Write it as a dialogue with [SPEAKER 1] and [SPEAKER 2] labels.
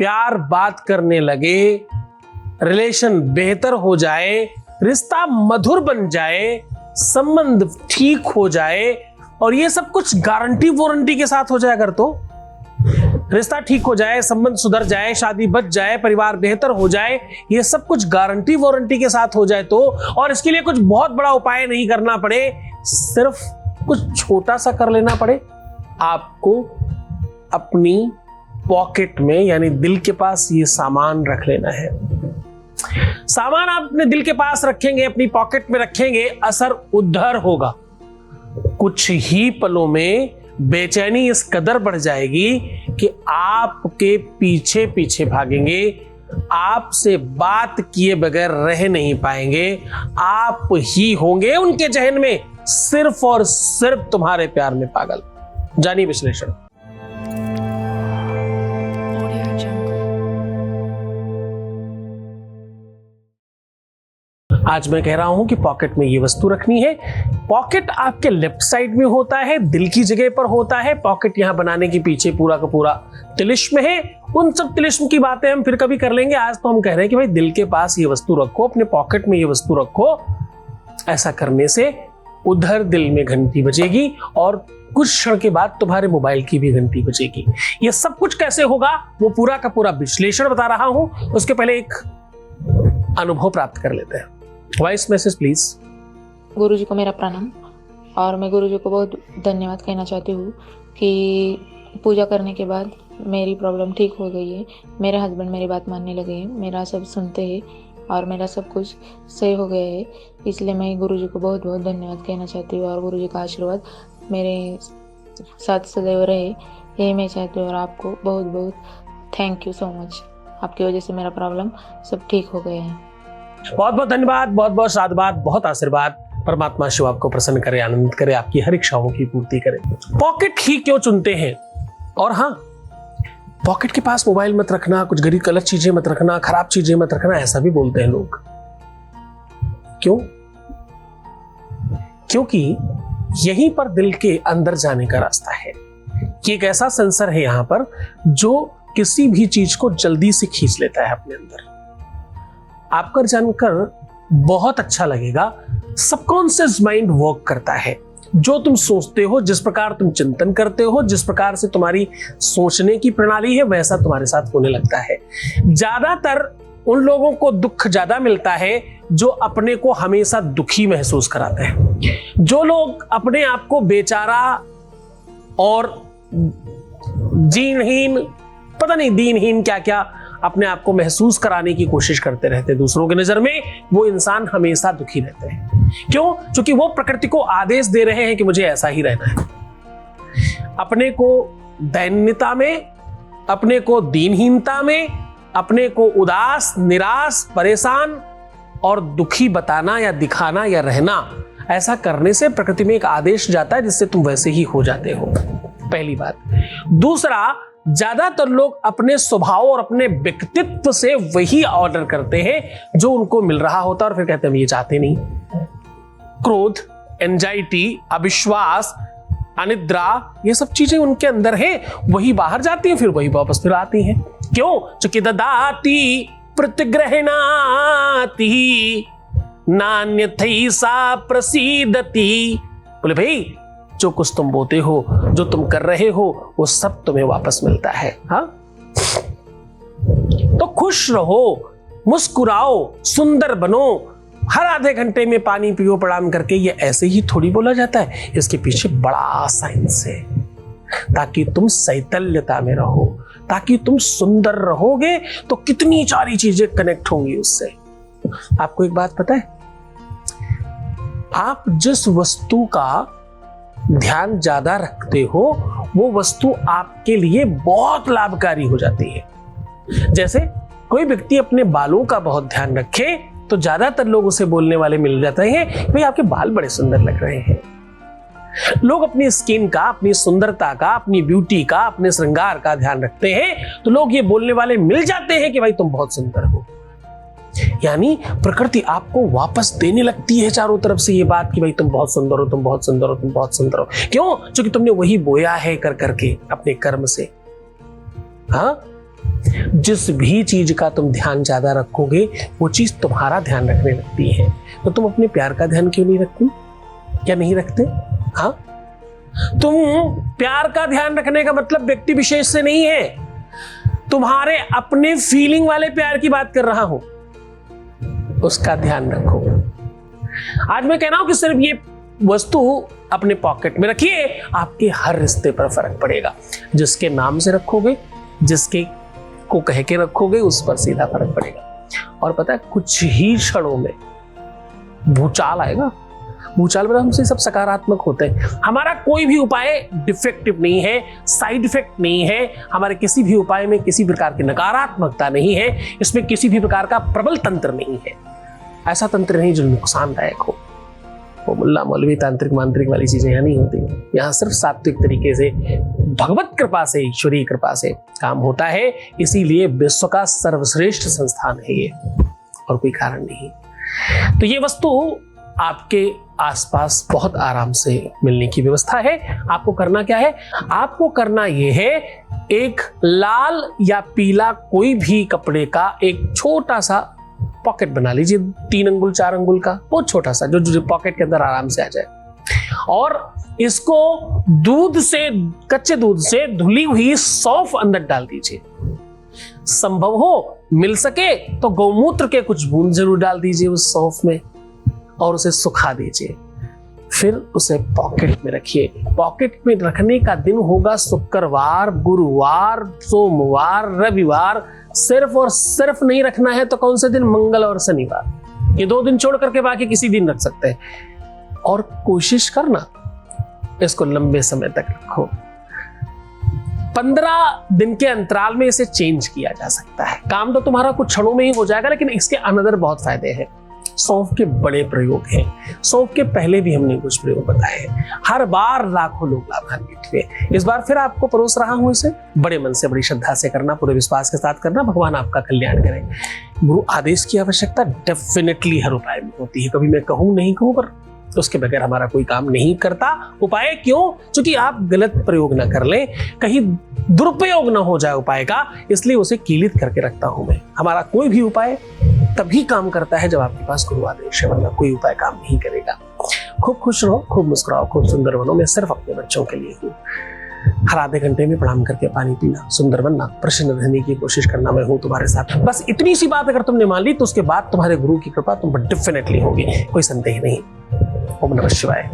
[SPEAKER 1] प्यार बात करने लगे, रिलेशन बेहतर हो जाए, रिश्ता मधुर बन जाए, संबंध ठीक हो जाए, और ये सब कुछ गारंटी वारंटी के साथ हो जाए। अगर तो रिश्ता ठीक हो जाए, संबंध सुधर जाए, शादी बच जाए, परिवार बेहतर हो जाए, ये सब कुछ गारंटी वारंटी के साथ हो जाए तो, और इसके लिए कुछ बहुत बड़ा उपाय नहीं करना पड़े, सिर्फ कुछ छोटा सा कर लेना पड़े, आपको अपनी पॉकेट में यानी दिल के पास ये सामान रख लेना है। सामान आप अपने दिल के पास रखेंगे, अपनी पॉकेट में रखेंगे, असर उधर होगा। कुछ ही पलों में बेचैनी इस कदर बढ़ जाएगी कि आपके पीछे पीछे भागेंगे, आपसे बात किए बगैर रह नहीं पाएंगे, आप ही होंगे उनके जहन में सिर्फ और सिर्फ तुम्हारे प्यार में पागल। जानिए विश्लेषण। आज मैं कह रहा हूं कि पॉकेट में ये वस्तु रखनी है। पॉकेट आपके लेफ्ट साइड में होता है, दिल की जगह पर होता है। पॉकेट यहां बनाने के पीछे पूरा का पूरा तिलिस्म है। उन सब तिलिस्म की बातें हम फिर कभी कर लेंगे। आज तो हम कह रहे हैं कि भाई दिल के पास ये वस्तु रखो, अपने पॉकेट में ये वस्तु रखो। ऐसा करने से उधर दिल में घंटी बजेगी और कुछ क्षण के बाद तुम्हारे मोबाइल की भी घंटी बजेगी। ये सब कुछ कैसे होगा वो पूरा का पूरा विश्लेषण बता रहा हूं। उसके पहले एक अनुभव प्राप्त कर लेते हैं। Voice message please.
[SPEAKER 2] गुरुजी को मेरा प्रणाम, और मैं गुरुजी को बहुत धन्यवाद कहना चाहती हूँ कि पूजा करने के बाद मेरी प्रॉब्लम ठीक हो गई है। मेरे हस्बैंड मेरी बात मानने लगे हैं, मेरा सब सुनते हैं और मेरा सब कुछ सही हो गया है। इसलिए मैं गुरुजी को बहुत बहुत धन्यवाद कहना चाहती हूँ, और गुरुजी का आशीर्वाद मेरे साथ सदैव रहे, यही मैं चाहती हूँ। और आपको बहुत बहुत थैंक यू सो मच। आपकी वजह से मेरा प्रॉब्लम सब ठीक हो गया है।
[SPEAKER 1] बहुत बहुत धन्यवाद, बहुत बहुत साधुवाद, बहुत आशीर्वाद। परमात्मा शिव आपको प्रसन्न करे, आनंदित करे, आपकी हर इच्छाओं की पूर्ति करे। पॉकेट ही क्यों चुनते हैं? और हाँ, पॉकेट के पास मोबाइल मत रखना, कुछ गलत चीजें मत रखना, खराब चीजें मत रखना, ऐसा भी बोलते हैं लोग। क्यों? क्योंकि यहीं पर दिल के अंदर जाने का रास्ता है कि एक ऐसा सेंसर है यहां पर जो किसी भी चीज को जल्दी से खींच लेता है अपने अंदर। आपको जानकर बहुत अच्छा लगेगा, सबकॉन्शियस माइंड वर्क करता है। जो तुम सोचते हो, जिस प्रकार तुम चिंतन करते हो, जिस प्रकार से तुम्हारी सोचने की प्रणाली है, वैसा तुम्हारे साथ होने लगता है। ज्यादातर उन लोगों को दुख ज्यादा मिलता है जो अपने को हमेशा दुखी महसूस कराते हैं। जो लोग अपने आप को बेचारा और जीनहीन, पता नहीं दीनहीन क्या क्या अपने आप को महसूस कराने की कोशिश करते रहते हैं दूसरों की नजर में, वो इंसान हमेशा दुखी रहते हैं। क्यों? क्योंकि वो प्रकृति को आदेश दे रहे हैं कि मुझे ऐसा ही रहना है। अपने को दैन्यता में, अपने को दीनहीनता में, अपने को उदास, निराश, परेशान और दुखी बताना या दिखाना या रहना, ऐसा करने से प्रकृति में एक आदेश जाता है जिससे तुम वैसे ही हो जाते हो। पहली बात। दूसरा, ज्यादातर लोग अपने स्वभाव और अपने व्यक्तित्व से वही ऑर्डर करते हैं जो उनको मिल रहा होता है और फिर कहते हैं हम ये चाहते नहीं। क्रोध, एंजाइटी, अविश्वास, अनिद्रा, ये सब चीजें उनके अंदर है, वही बाहर जाती हैं, फिर वही वापस फिर आती हैं। क्यों? चूंकि ददाती प्रतिग्रहणाति नान्यथैसा प्रसीदति। बोले भाई, जो कुछ तुम बोते हो, जो तुम कर रहे हो, वो सब तुम्हें वापस मिलता है। हाँ, तो खुश रहो, मुस्कुराओ, सुंदर बनो। हर आधे घंटे में पानी पियो प्रणाम करके, ये ऐसे ही थोड़ी बोला जाता है। इसके पीछे बड़ा साइंस है, ताकि तुम चैतन्यता में रहो, ताकि तुम सुंदर रहोगे तो कितनी सारी चीजें कनेक्ट होंगी उससे। आपको एक बात पता है, आप जिस वस्तु का ध्यान ज्यादा रखते हो, वो वस्तु आपके लिए बहुत लाभकारी हो जाती है। जैसे कोई व्यक्ति अपने बालों का बहुत ध्यान रखे तो ज्यादातर लोग उसे बोलने वाले मिल जाते हैं, भाई आपके बाल बड़े सुंदर लग रहे हैं। लोग अपनी स्किन का, अपनी सुंदरता का, अपनी ब्यूटी का, अपने श्रृंगार का ध्यान रखते हैं तो लोग ये बोलने वाले मिल जाते हैं कि भाई तुम बहुत सुंदर हो। यानी प्रकृति आपको वापस देने लगती है चारों तरफ से ये बात कि भाई तुम बहुत सुंदर हो, तुम बहुत सुंदर हो, तुम बहुत सुंदर हो। क्यों? क्योंकि तुमने वही बोया है कर करके अपने कर्म से। हाँ, जिस भी चीज का तुम ध्यान ज्यादा रखोगे वो चीज तुम्हारा ध्यान रखने लगती है। तो तुम अपने प्यार का ध्यान क्यों नहीं रखती? क्या नहीं रखते? हाँ, तुम प्यार का ध्यान रखने का मतलब व्यक्ति विशेष से नहीं है, तुम्हारे अपने फीलिंग वाले प्यार की बात कर रहा हूं, उसका ध्यान रखो। आज मैं कह रहा हूं कि सिर्फ ये वस्तु अपने पॉकेट में रखिए, आपके हर रिश्ते पर फर्क पड़ेगा। जिसके नाम से रखोगे, जिसके को कह के रखोगे, उस पर सीधा फर्क पड़ेगा। और पता है, कुछ ही क्षणों में भूचाल आएगा। भूचाल में हमसे सब सकारात्मक होते हैं। हमारा कोई भी उपाय डिफेक्टिव नहीं है, साइड इफेक्ट नहीं है, हमारे किसी भी उपाय में किसी प्रकार की नकारात्मकता नहीं है, इसमें किसी भी प्रकार का प्रबल तंत्र नहीं है। ऐसा तंत्र नहीं जो नुकसानदायक हो। वो मुल्ला मौलवी तांत्रिक मांत्रिक वाली चीजें यहाँ नहीं होती। यहाँ सिर्फ सात्विक तरीके से भगवत कृपा से, ईश्वरीय कृपा से काम होता है। इसीलिए विश्व का सर्वश्रेष्ठ संस्थान है ये, और कोई कारण नहीं। तो ये वस्तु आपके आसपास बहुत आराम से मिलने की व्यवस्था है। आपको करना क्या है? आपको करना यह है, एक लाल या पीला कोई भी कपड़े का एक छोटा सा पॉकेट बना लीजिए, 3 अंगुल 4 अंगुल का, बहुत छोटा सा, जो पॉकेट के अंदर आराम से आ जाए। और इसको दूध से, कच्चे दूध से धुली हुई सौंफ अंदर डाल दीजिए। संभव हो, मिल सके तो गौमूत्र के कुछ बूंद जरूर डाल दीजिए उस सौंफ में, और उसे सुखा दीजिए। फिर उसे पॉकेट में रखिए। पॉकेट में रखने का दिन होगा शुक्रवार, गुरुवार, सोमवार, रविवार। सिर्फ और सिर्फ नहीं रखना है तो कौन से दिन? मंगल और शनिवार। ये 2 दिन छोड़ करके बाकी किसी दिन रख सकते हैं। और कोशिश करना इसको लंबे समय तक रखो। 15 दिन के अंतराल में इसे चेंज किया जा सकता है। काम तो तुम्हारा कुछ क्षणों में ही हो जाएगा, लेकिन इसके अनदर बहुत फायदे हैं। सौंफ के बड़े प्रयोग हैं। सौंफ के पहले भी हमने कुछ प्रयोग बताए हैं। हर बार लाखों लोग लाभान्वित हुए। इस बार फिर आपको परोस रहा हूं इसे। बड़े मन से, बड़ी श्रद्धा से करना, पूरे विश्वास के साथ करना। भगवान आपका कल्याण करें। गुरु आदेश की आवश्यकता डेफिनेटली हर उपाय में होती है। कभी मैं कहूं नहीं कहूं, पर उसके बगैर हमारा कोई काम नहीं करता। उपाय क्यों? क्योंकि आप गलत प्रयोग ना कर लें, कहीं दुरुपयोग ना हो जाए उपाय का, इसलिए उसे कीलित करके रखता हूं मैं। हमारा कोई भी उपाय तभी काम करता है जब आपके पास गुरु आदेश है, वरना कोई उपाय काम नहीं करेगा। खूब खुश रहो, खूब मुस्कुराओ, खूब सुंदर बनो। मैं सिर्फ अपने बच्चों के लिए हूँ। हर आधे घंटे में प्रणाम करके पानी पीना, सुंदर बनना, प्रसन्न रहने की कोशिश करना, मैं हूं तुम्हारे साथ। बस इतनी सी बात अगर तुमने मान ली तो उसके बाद तुम्हारे गुरु की कृपा तुम पर डेफिनेटली होगी, कोई संदेह नहीं। ओम नमः शिवाय।